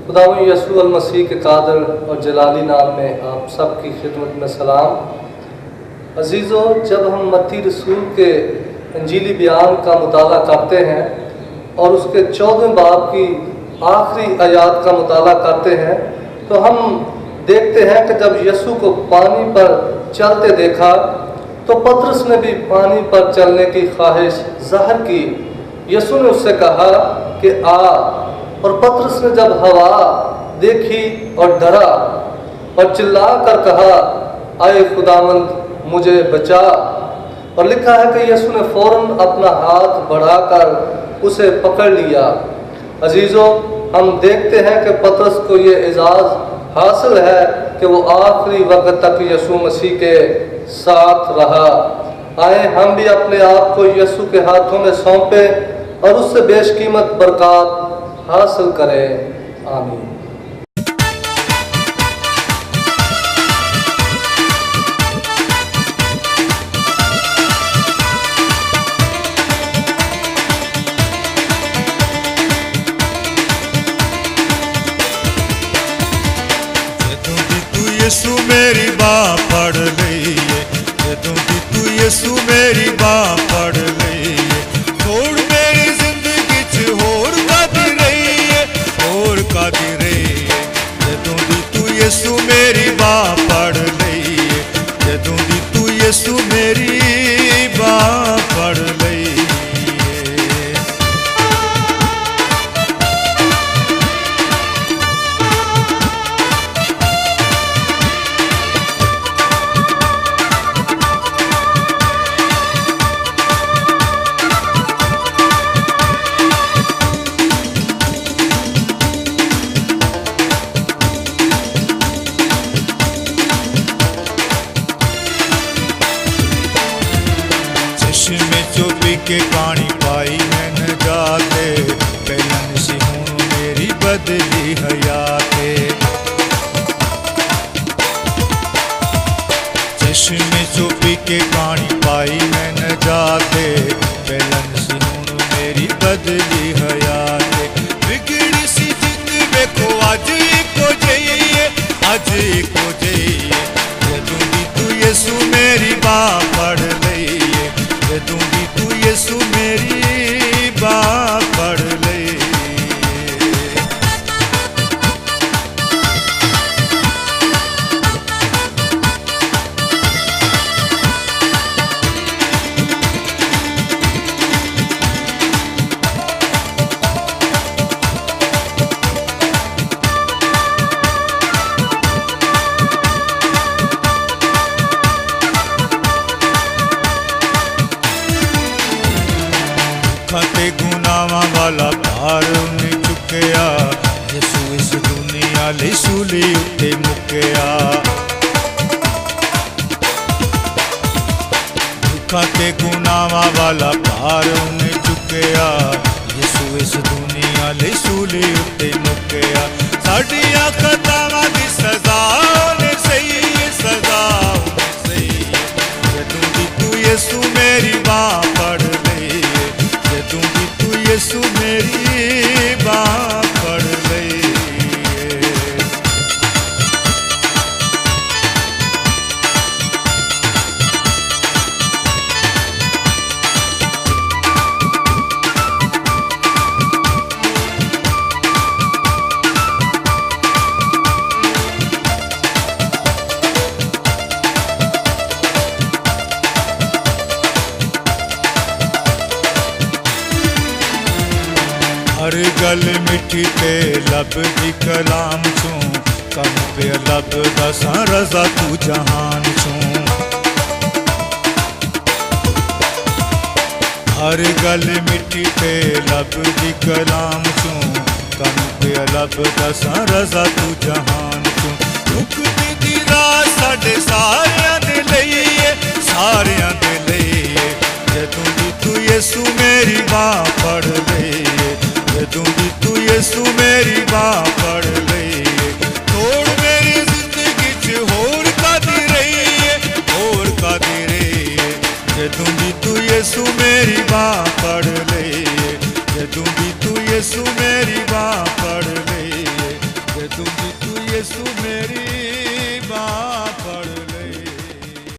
खुदावंद यीशु अल मसीह के कादर और जलाली नाम में आप सबकी खिदमत में सलाम। अजीज़ों, जब हम मत्ती रसूल के इंजीली बयान का मुताला करते हैं और उसके 14वें बाब की आखिरी आयात का मुताला करते हैं तो हम देखते हैं कि जब यीशु को पानी पर चलते देखा तो पतरस ने भी पानी पर चलने की ख्वाहिश जाहिर की। यीशु ने उससे कहा कि आ, और पतरस ने जब हवा देखी और डरा और चिल्ला कर कहा, आए खुदावंद मुझे बचा। और लिखा है कि यीशु ने फौरन अपना हाथ बढ़ाकर उसे पकड़ लिया। अजीज़ों, हम देखते हैं कि पतरस को ये एजाज़ हासिल है कि वो आखिरी वक्त तक यीशु मसीह के साथ रहा। आए हम भी अपने आप को यीशु के हाथों में सौंपें और उससे बेशकीमत बरकत हासिल करें। आमीन। यीशु मेरी बाँ फड़ लईए, जदों दी तू यीशु मेरी बाँ फड़ लईए, छोड़ मेरी जिंदगी च होर कादी रहीए, होर कादी रहीए। जदों दी तू यीशु मेरी बाँ फड़ लईए, जदों दी तू यीशु मेरी बाँ फड़ लईए। के पानी पाई मैंने जाते, पहलन सी हूँ मेरी बदली हयाते। चश्मे चोपी के पानी पाई मैंने जाते, पहलन सी हूँ मेरी बदली हयाते। बिगड़ी सी जिंद देखो अज को जाइए, अज को जाइए। जदों दी तू यीशु मेरी बाँ फड़ लईए, जदों दी तू यीशु मेरी बाँ फड़ लईए। खाते गुनावां वाला भार उन्हें चुकया, यीशु इस दुनिया लई सूली उत्ते मुकया। खाते गुनावां वाला भार उन्हें चुकया, यीशु इस दुनिया लई सूली उत्ते मुकया। साडियां खतावां दी सजा ने सही, सजा ने सही। जदों दी तू यीशु मेरी बाँ फड़ लईए, जदों दी तू यीशु मेरी बाँ फड़ लईए। हर गल मिठी ते लब दी कलाम चूं, कम पे लब दसा रजा तू जहान चूं। हर गल मिठी ते लब दी कलाम चूं, कम पे लब दसा रजा तू जहान चूं। रुकदी दी रात साडे सारियां दे लईए, सारियां दे लईए। जदों दी तू यीशु मेरी बाँ फड़ लईए, जदों दी तू यीशु मेरी बाँ फड़ लईए। छोड़ मेरी जिंदगी च होर कादी रहीए, होर कादी रहीए। जदों दी तू यीशु मेरी बाँ फड़ लईए, जदों दी तू यीशु मेरी बाँ फड़ लईए, दूंगी तू यीशु मेरी